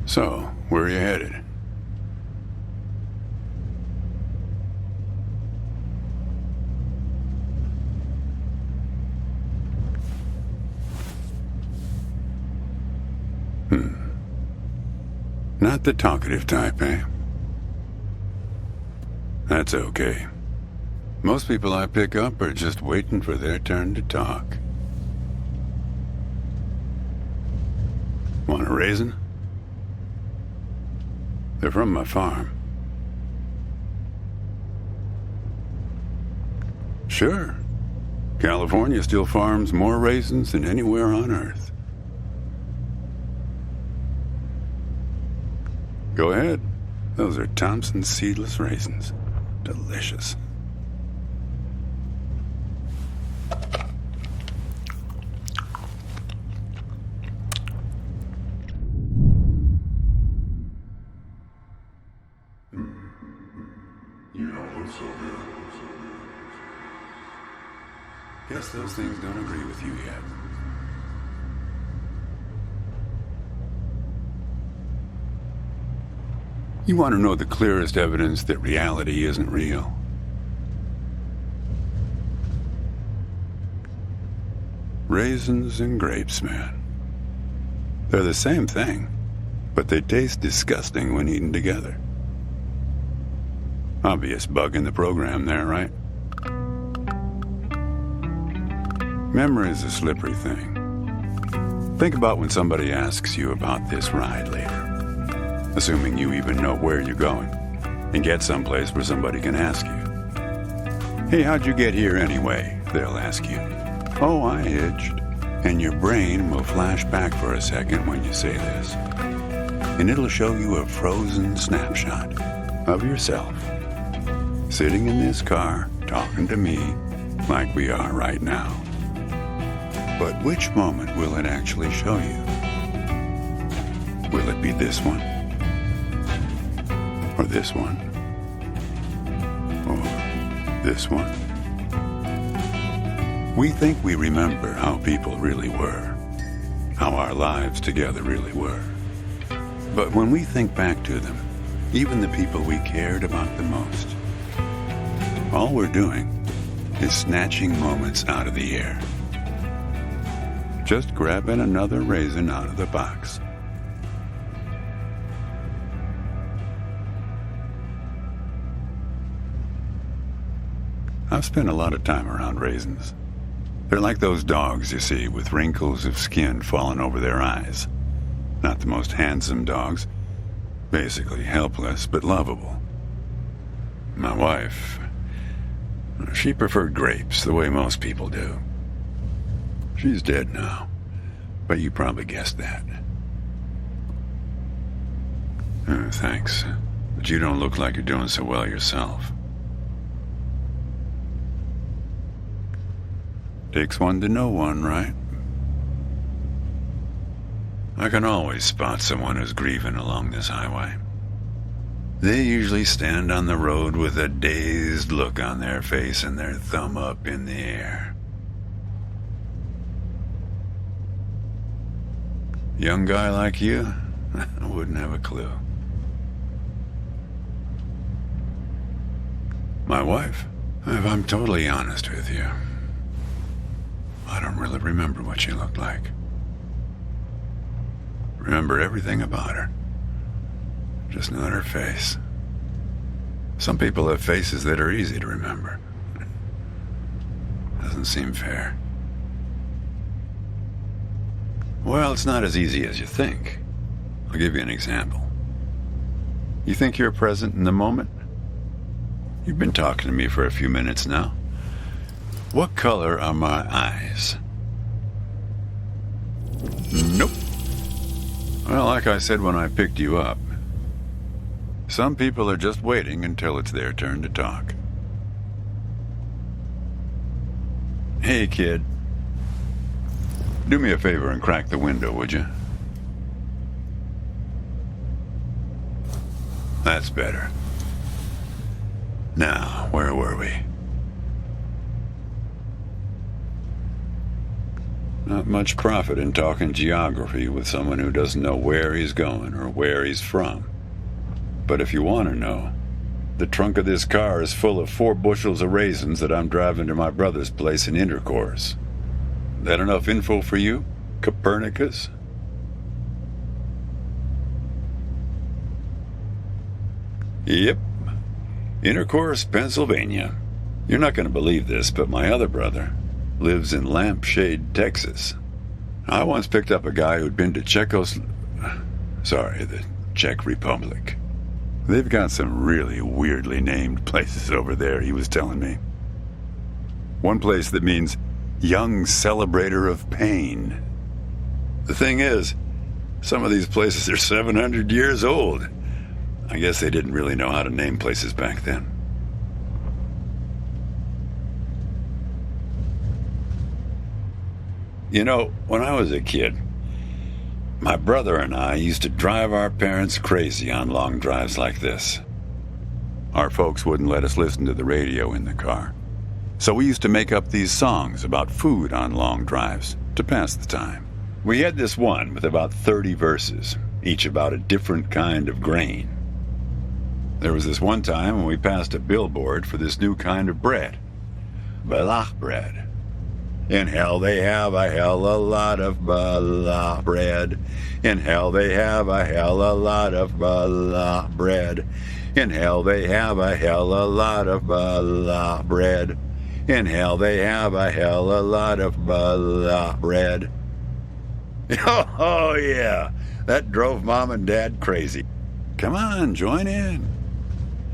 So, where are you headed? Not the talkative type, eh? That's okay. Most people I pick up are just waiting for their turn to talk. Want a raisin? They're from my farm. Sure. California still farms more raisins than anywhere on Earth. Go ahead. Those are Thompson's seedless raisins. Delicious. Guess those things don't agree with you yet. You want to know the clearest evidence that reality isn't real? Raisins and grapes, man. They're the same thing, but they taste disgusting when eaten together. Obvious bug in the program there, right? Memory is a slippery thing. Think about when somebody asks you about this ride later, assuming you even know where you're going, and get someplace where somebody can ask you. Hey, how'd you get here anyway? They'll ask you. Oh, I hitched. And your brain will flash back for a second when you say this. And it'll show you a frozen snapshot of yourself, sitting in this car, talking to me like we are right now. But which moment will it actually show you? Will it be this one? Or this one? Or this one? We think we remember how people really were, how our lives together really were. But when we think back to them, even the people we cared about the most, all we're doing is snatching moments out of the air. Just grabbing another raisin out of the box. I've spent a lot of time around raisins. They're like those dogs you see with wrinkles of skin falling over their eyes. Not the most handsome dogs. Basically helpless, but lovable. My wife, she preferred grapes the way most people do. She's dead now, but you probably guessed that. Thanks, but you don't look like you're doing so well yourself. Takes one to know one, right? I can always spot someone who's grieving along this highway. They usually stand on the road with a dazed look on their face and their thumb up in the air. Young guy like you, I wouldn't have a clue. My wife, if I'm totally honest with you, I don't really remember what she looked like. Remember everything about her, just not her face. Some people have faces that are easy to remember. Doesn't seem fair. Well, it's not as easy as you think. I'll give you an example. You think you're present in the moment? You've been talking to me for a few minutes now. What color are my eyes? Nope. Well, like I said when I picked you up, some people are just waiting until it's their turn to talk. Hey, kid. Do me a favor and crack the window, would you? That's better. Now, where were we? Not much profit in talking geography with someone who doesn't know where he's going or where he's from. But if you want to know, the trunk of this car is full of 4 bushels of raisins that I'm driving to my brother's place in Intercourse. That enough info for you, Copernicus? Yep. Intercourse, Pennsylvania. You're not going to believe this, but my other brother lives in Lampshade, Texas. I once picked up a guy who'd been to the Czech Republic. They've got some really weirdly named places over there, he was telling me. One place that means young celebrator of pain. The thing is, some of these places are 700 years old. I guess they didn't really know how to name places back then. You know, when I was a kid, my brother and I used to drive our parents crazy on long drives like this. Our folks wouldn't let us listen to the radio in the car. So we used to make up these songs about food on long drives to pass the time. We had this one with about 30 verses, each about a different kind of grain. There was this one time when we passed a billboard for this new kind of bread, Balach bread. In hell they have a hell a lot of Balach bread. In hell they have a hell a lot of Balach bread. In hell they have a hell a lot of Balach bread. In hell they have a hell a lot of Balach bread. Oh yeah, that drove Mom and Dad crazy. Come on, join in.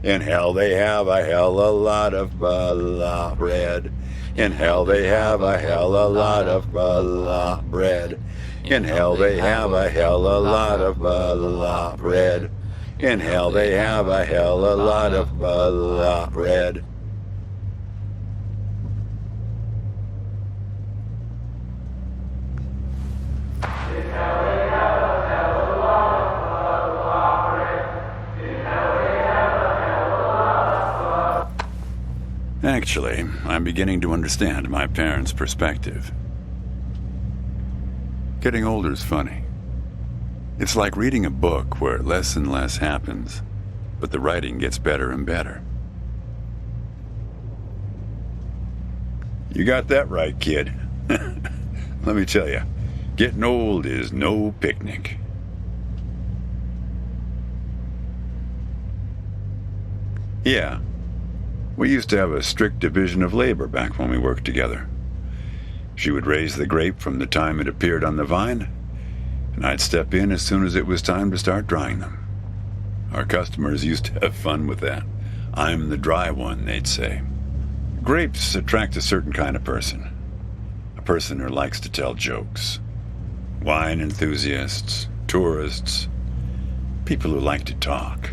In hell they have a hell a lot of Balach bread. In hell they have a hell a lot of Balach bread. In hell they have a hell a lot of Balach bread. In hell they have a hell a lot of Balach bread. Actually, I'm beginning to understand my parents' perspective. Getting older's funny. It's like reading a book where less and less happens, but the writing gets better and better. You got that right, kid. Let me tell you, getting old is no picnic. Yeah. We used to have a strict division of labor back when we worked together. She would raise the grape from the time it appeared on the vine, and I'd step in as soon as it was time to start drying them. Our customers used to have fun with that. I'm the dry one, they'd say. Grapes attract a certain kind of person. A person who likes to tell jokes. Wine enthusiasts, tourists, people who like to talk.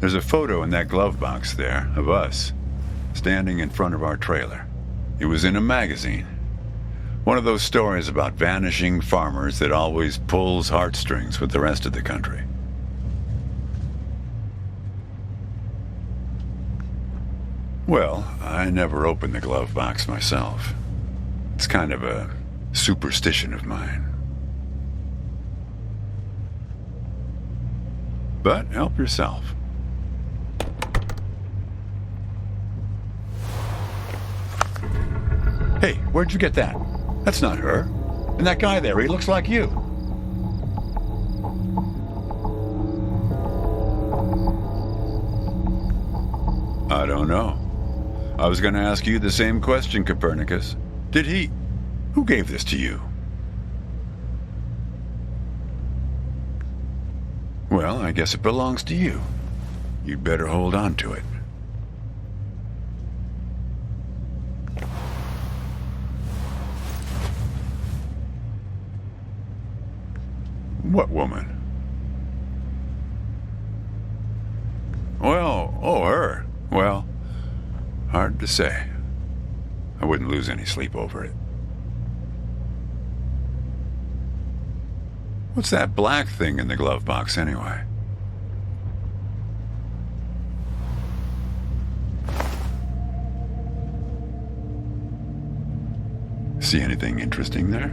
There's a photo in that glove box there of us, standing in front of our trailer. It was in a magazine. One of those stories about vanishing farmers that always pulls heartstrings with the rest of the country. Well, I never opened the glove box myself. It's kind of a superstition of mine. But help yourself. Hey, where'd you get that? That's not her. And that guy there, he looks like you. I don't know. I was going to ask you the same question, Copernicus. Who gave this to you? Well, I guess it belongs to you. You'd better hold on to it. What woman? Well, her. Well, hard to say. I wouldn't lose any sleep over it. What's that black thing in the glove box anyway? See anything interesting there?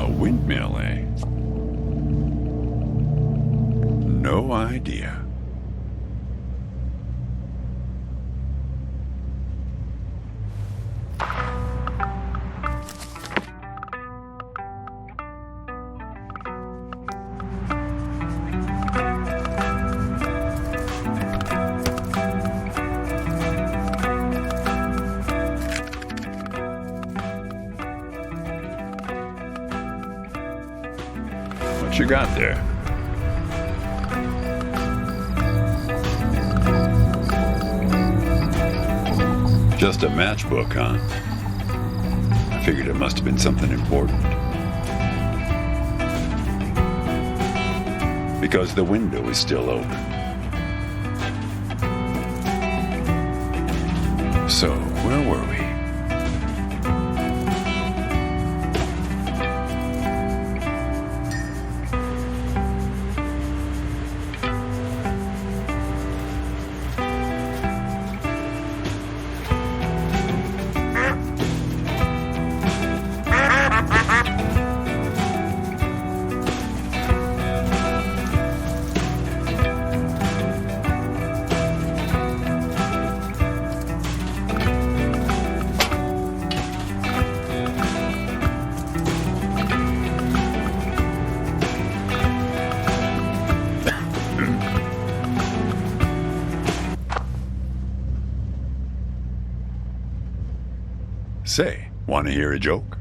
A windmill, eh? No idea. What you got there? Just a matchbook, huh? I figured it must have been something important. Because the window is still open. So, where were we? Say, want to hear a joke?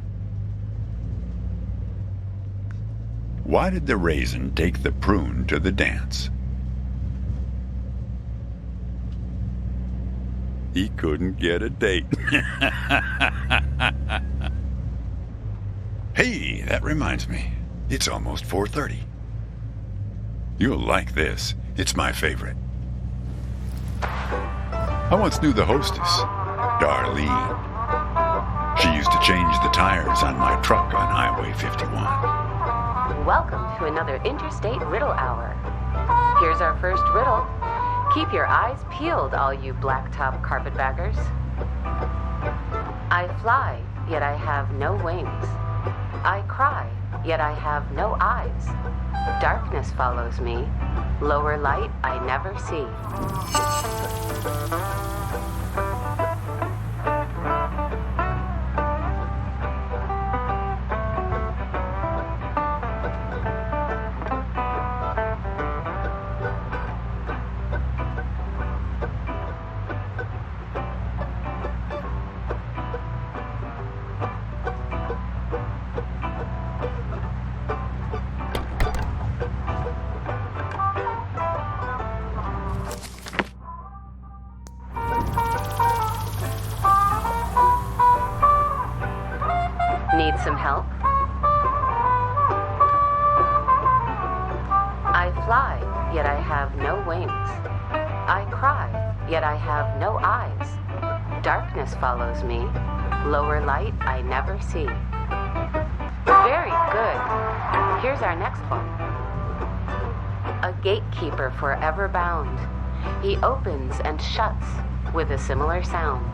Why did the raisin take the prune to the dance? He couldn't get a date. Hey, that reminds me. It's almost 4:30. You'll like this. It's my favorite. I once knew the hostess, Darlene. She used to change the tires on my truck on Highway 51. Welcome to another Interstate Riddle Hour. Here's our first riddle. Keep your eyes peeled, all you blacktop carpetbaggers. I fly, yet I have no wings. I cry, yet I have no eyes. Darkness follows me. Lower light I never see. Need some help? I fly, yet I have no wings. I cry, yet I have no eyes. Darkness follows me. Lower light I never see. Very good. Here's our next one. A gatekeeper forever bound. He opens and shuts with a similar sound.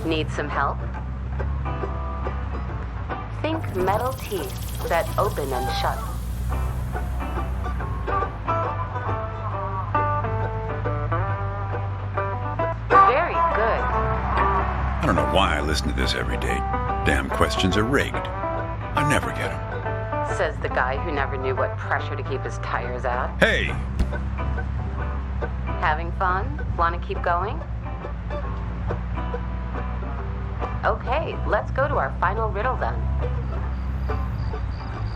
Need some help? Think metal teeth that open and shut. Very good. I don't know why I listen to this every day. Damn questions are rigged. I never get them. Says the guy who never knew what pressure to keep his tires at. Hey! Having fun? Want to keep going? Okay, let's go to our final riddle then.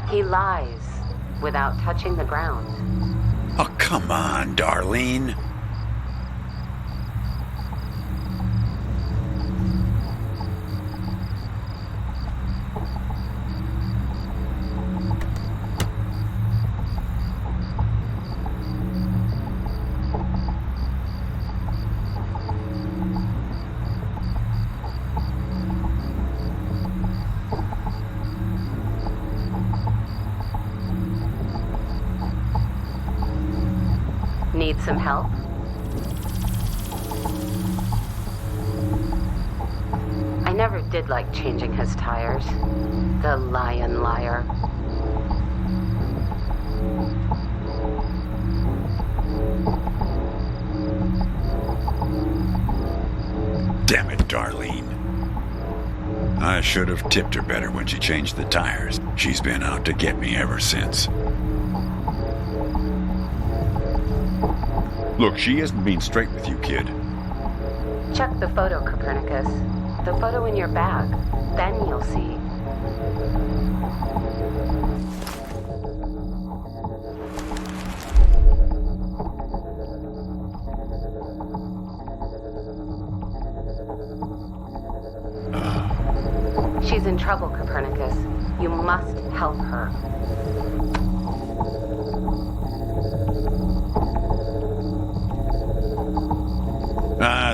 He lies without touching the ground. Oh, come on, Darlene. Need some help? I never did like changing his tires. The lion liar. Damn it, Darlene. I should have tipped her better when she changed the tires. She's been out to get me ever since. Look, she isn't being straight with you, kid. Check the photo, Copernicus. The photo in your bag. Then you'll see. She's in trouble, Copernicus. You must help her.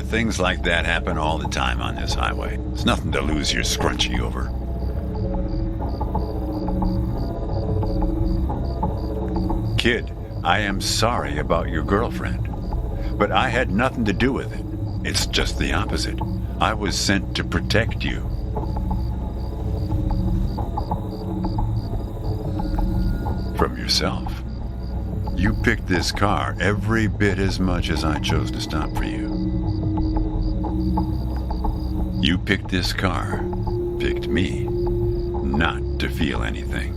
Things like that happen all the time on this highway. It's nothing to lose your scrunchie over. Kid, I am sorry about your girlfriend, but I had nothing to do with it. It's just the opposite. I was sent to protect you. From yourself. You picked this car every bit as much as I chose to stop for you. You picked this car, picked me, not to feel anything.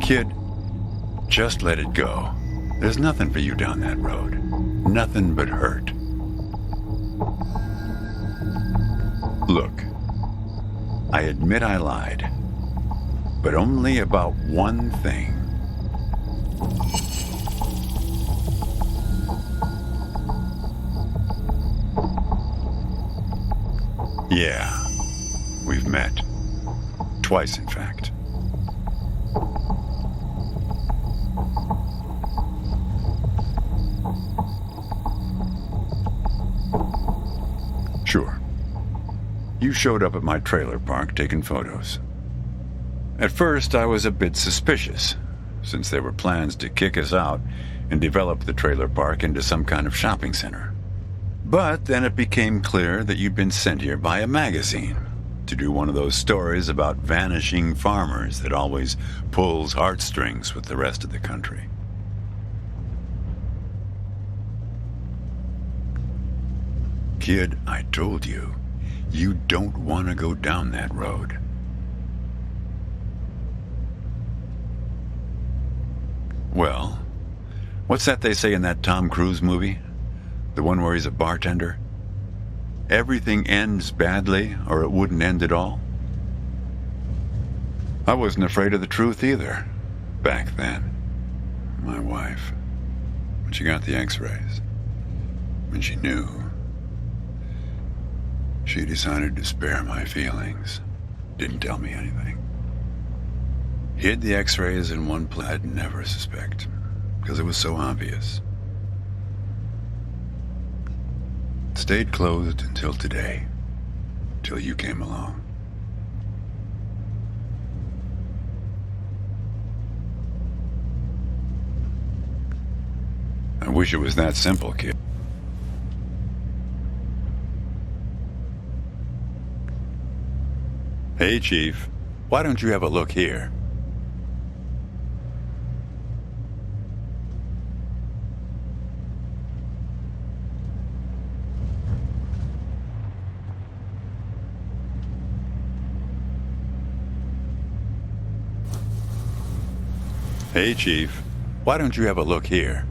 Kid, just let it go. There's nothing for you down that road. Nothing but hurt. Look, I admit I lied, but only about one thing. Yeah, we've met. Twice, in fact. Sure. You showed up at my trailer park taking photos. At first, I was a bit suspicious, since there were plans to kick us out and develop the trailer park into some kind of shopping center. But then it became clear that you'd been sent here by a magazine to do one of those stories about vanishing farmers that always pulls heartstrings with the rest of the country. Kid, I told you, you don't want to go down that road. Well, what's that they say in that Tom Cruise movie? The one where he's a bartender? Everything ends badly, or it wouldn't end at all? I wasn't afraid of the truth either, back then. My wife, when she got the x-rays, when she knew, she decided to spare my feelings. Didn't tell me anything. Hid the x-rays in one place I'd never suspect, because it was so obvious. Stayed closed until today, till you came along. I wish it was that simple, kid. Hey, Chief, why don't you have a look here? Hey, Chief, why don't you have a look here?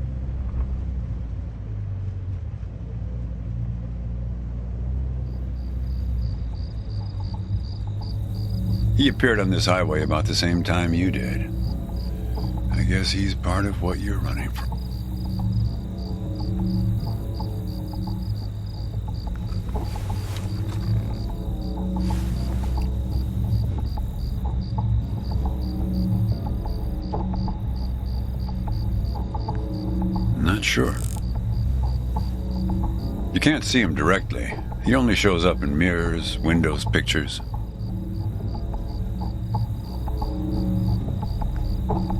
He appeared on this highway about the same time you did. I guess he's part of what you're running from. Not sure. You can't see him directly. He only shows up in mirrors, windows, pictures.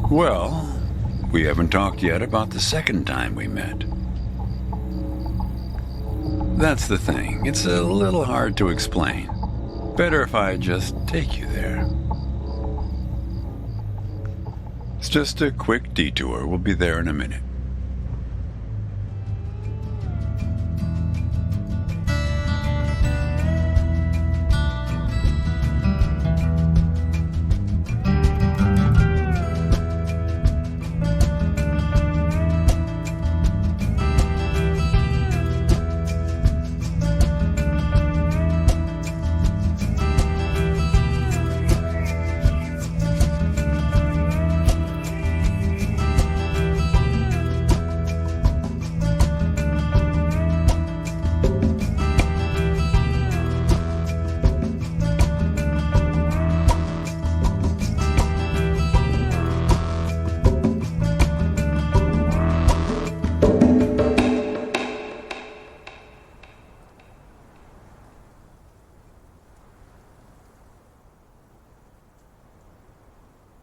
Well, we haven't talked yet about the second time we met. That's the thing. It's a little hard to explain. Better if I just take you there. It's just a quick detour. We'll be there in a minute.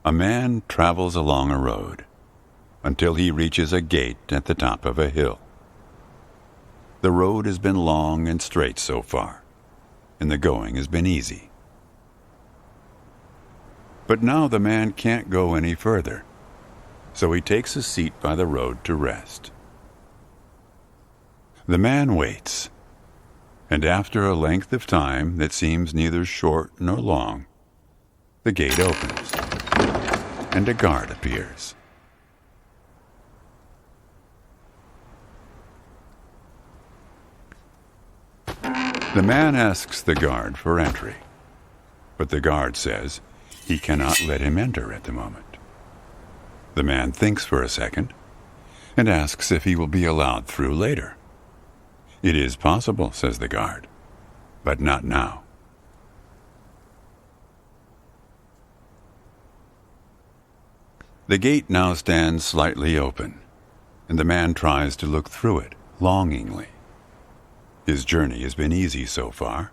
A man travels along a road until he reaches a gate at the top of a hill. The road has been long and straight so far, and the going has been easy. But now the man can't go any further, so he takes a seat by the road to rest. The man waits, and after a length of time that seems neither short nor long, the gate opens, and a guard appears. The man asks the guard for entry, but the guard says he cannot let him enter at the moment. The man thinks for a second and asks if he will be allowed through later. It is possible, says the guard, but not now. The gate now stands slightly open, and the man tries to look through it longingly. His journey has been easy so far,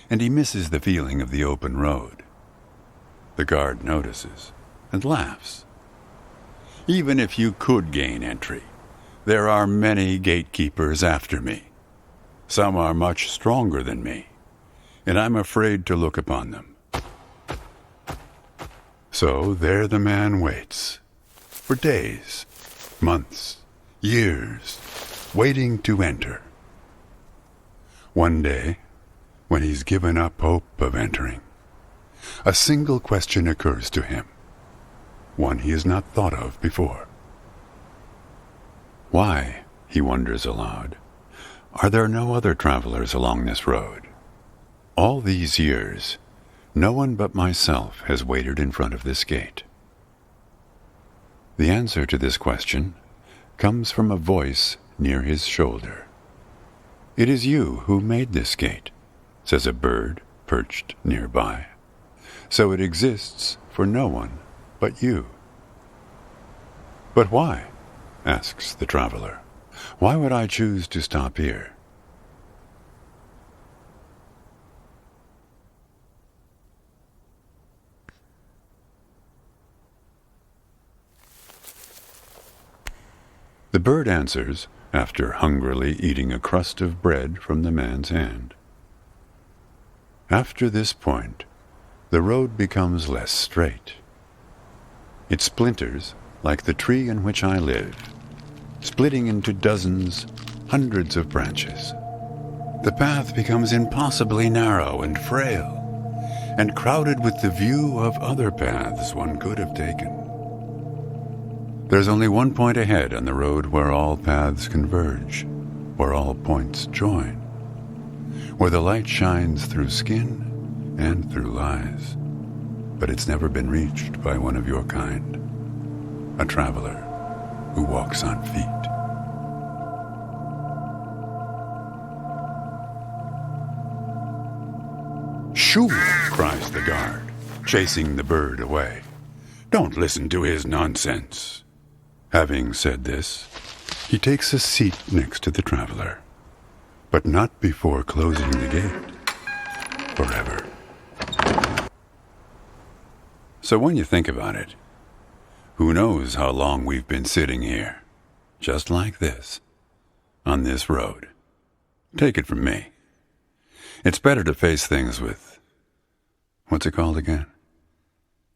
and he misses the feeling of the open road. The guard notices and laughs. Even if you could gain entry, there are many gatekeepers after me. Some are much stronger than me, and I'm afraid to look upon them. So there the man waits, for days, months, years, waiting to enter. One day, when he's given up hope of entering, a single question occurs to him, one he has not thought of before. Why, he wonders aloud, are there no other travelers along this road? All these years, no one but myself has waited in front of this gate. The answer to this question comes from a voice near his shoulder. It is you who made this gate, says a bird perched nearby. So it exists for no one but you. But why? Asks the traveler. Why would I choose to stop here? The bird answers after hungrily eating a crust of bread from the man's hand. After this point, the road becomes less straight. It splinters like the tree in which I live, splitting into dozens, hundreds of branches. The path becomes impossibly narrow and frail, and crowded with the view of other paths one could have taken. There's only one point ahead on the road where all paths converge, where all points join, where the light shines through skin and through eyes. but it's never been reached by one of your kind. A traveler who walks on feet. "Shoo!" cries the guard, chasing the bird away. "Don't listen to his nonsense." Having said this, he takes a seat next to the traveler, but not before closing the gate forever. So when you think about it, who knows how long we've been sitting here, just like this, on this road. Take it from me. It's better to face things with, what's it called again?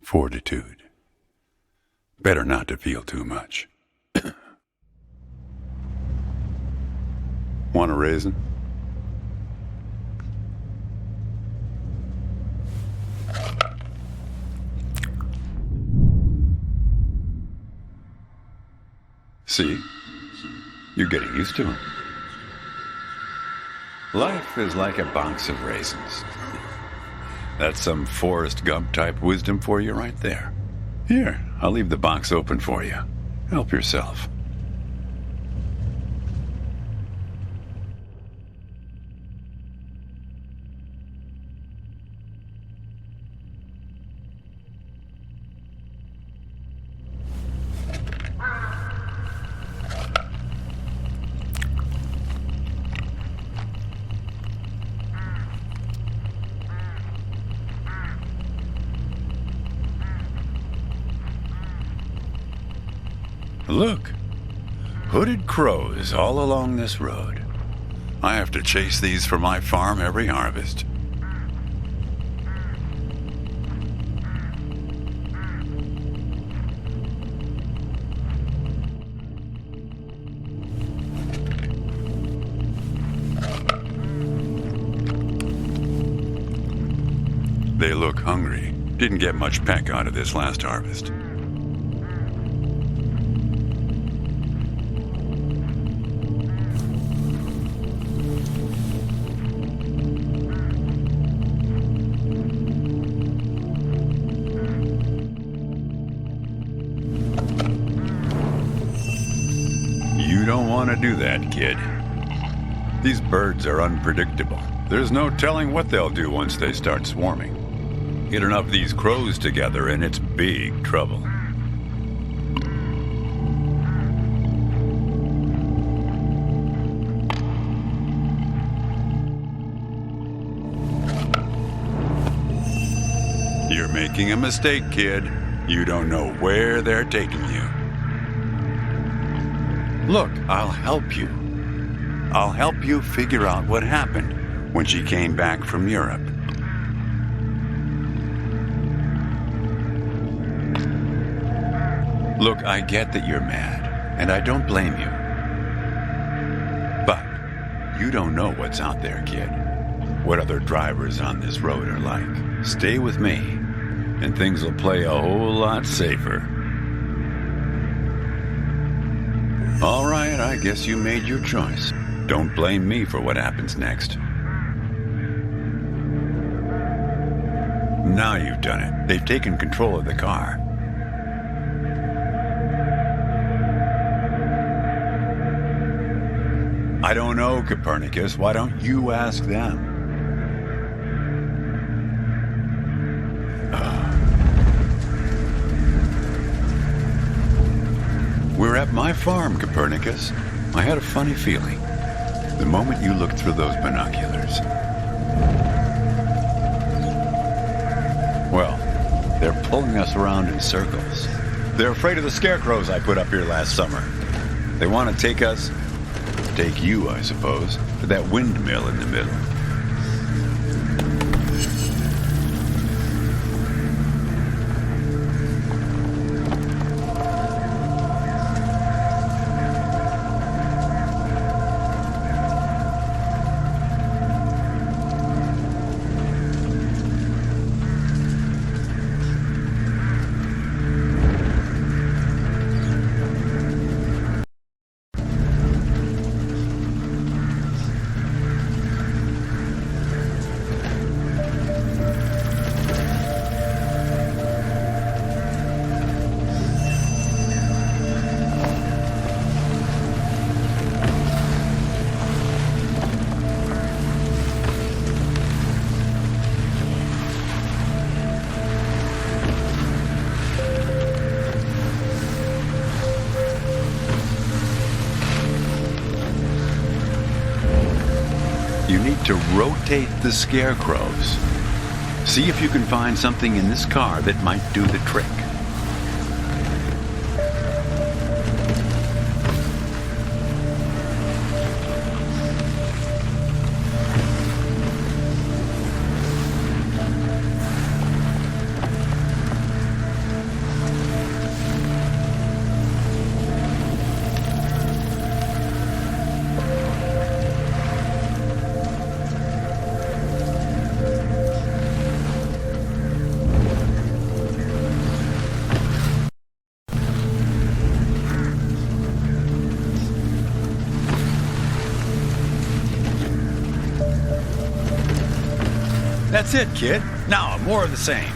Fortitude. Better not to feel too much. Want a raisin? See? You're getting used to them. Life is like a box of raisins. That's some Forrest Gump type wisdom for you right there. Here, I'll leave the box open for you. Help yourself. Look, hooded crows all along this road. I have to chase these for my farm every harvest. They look hungry. Didn't get much peck out of this last harvest. You don't want to do that, kid. These birds are unpredictable. There's no telling what they'll do once they start swarming. Get enough of these crows together and it's big trouble. You're making a mistake, kid. You don't know where they're taking you. Look, I'll help you. I'll help you figure out what happened when she came back from Europe. Look, I get that you're mad, and I don't blame you. But you don't know what's out there, kid. What other drivers on this road are like. Stay with me, and things will play a whole lot safer. All right, I guess you made your choice. Don't blame me for what happens next. Now you've done it. They've taken control of the car. I don't know, Copernicus. Why don't you ask them? We're at my farm, Copernicus. I had a funny feeling the moment you looked through those binoculars. Well, they're pulling us around in circles. They're afraid of the scarecrows I put up here last summer. They want to take you, I suppose, to that windmill in the middle. you need to rotate the scarecrows. See if you can find something in this car that might do the trick. That's it, kid. Now, more of the same.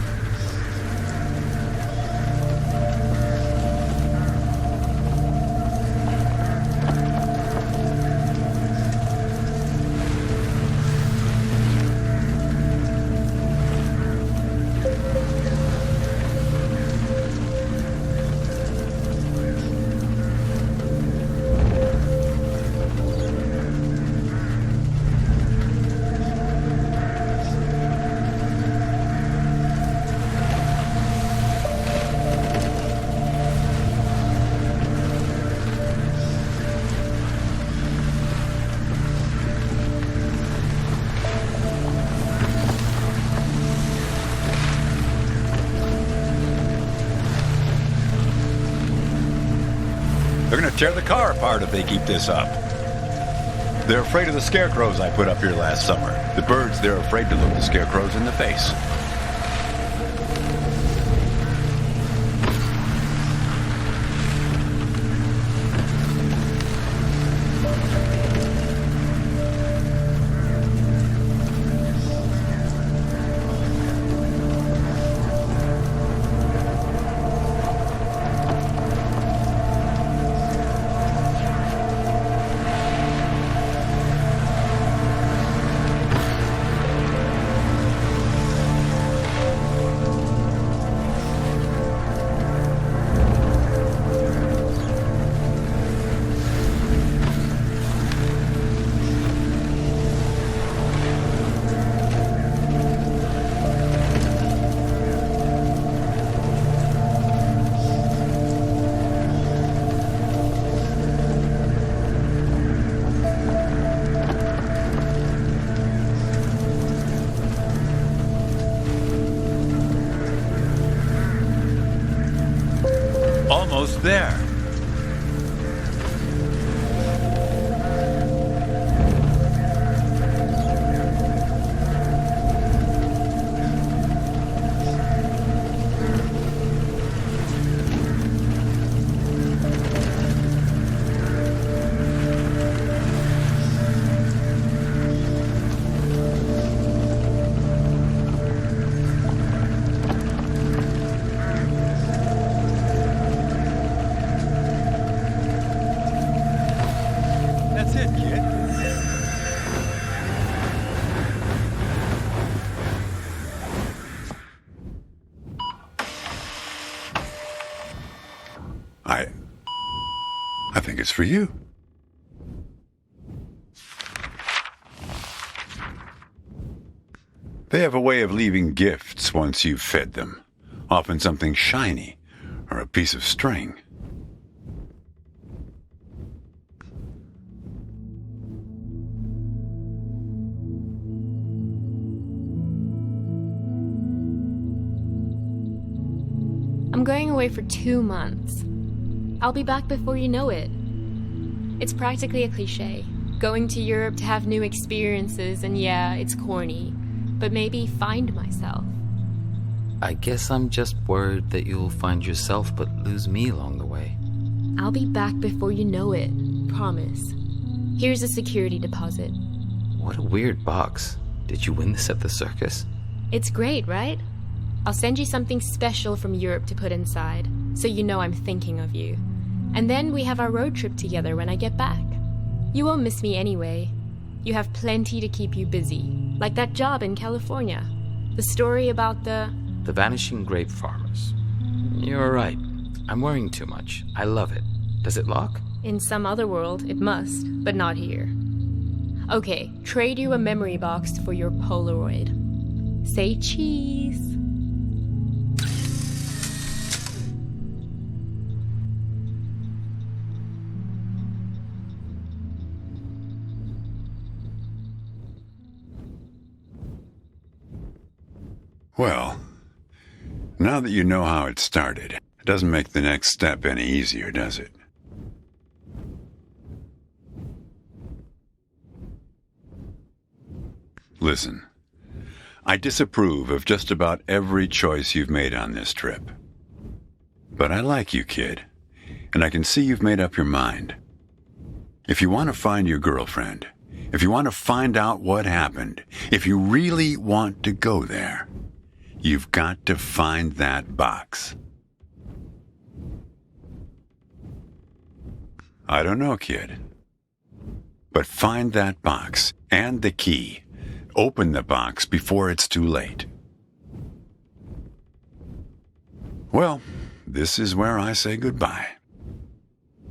They're gonna tear the car apart if they keep this up. They're afraid of the scarecrows I put up here last summer. The birds, they're afraid to look the scarecrows in the face. Almost there. I think it's for you. They have a way of leaving gifts once you've fed them. Often something shiny or a piece of string. I'm going away for 2 months. I'll be back before you know it. It's practically a cliche. Going to Europe to have new experiences, and yeah, it's corny, but maybe find myself. I guess I'm just worried that you'll find yourself but lose me along the way. I'll be back before you know it. Promise. Here's a security deposit. What a weird box. Did you win this at the circus? It's great, right? I'll send you something special from Europe to put inside, so you know I'm thinking of you. And then we have our road trip together when I get back. You won't miss me anyway. You have plenty to keep you busy, like that job in California. The story about the vanishing grape farmers. You're right. I'm worrying too much. I love it. Does it lock? In some other world, it must, but not here. Okay, trade you a memory box for your Polaroid. Say cheese. Well, now that you know how it started, it doesn't make the next step any easier, does it? Listen, I disapprove of just about every choice you've made on this trip. But I like you, kid, and I can see you've made up your mind. If you want to find your girlfriend, if you want to find out what happened, if you really want to go there, you've got to find that box. I don't know, kid. But find that box and the key. Open the box before it's too late. Well, this is where I say goodbye.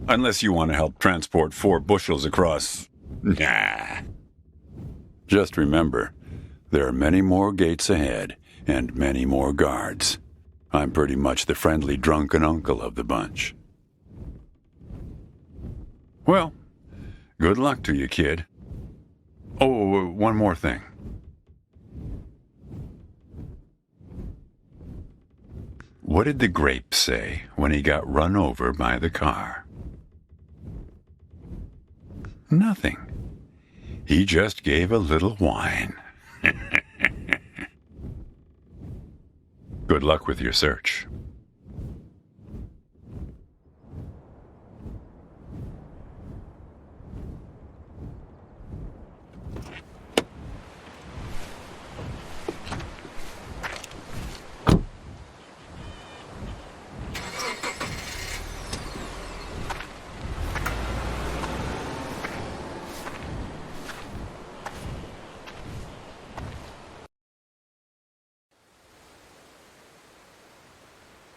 Unless you want to help transport 4 bushels across. Nah. Just remember, there are many more gates ahead and many more guards. I'm pretty much the friendly drunken uncle of the bunch. Well, good luck to you, kid. Oh, one more thing. What did the grape say when he got run over by the car? Nothing. He just gave a little whine. Good luck with your search.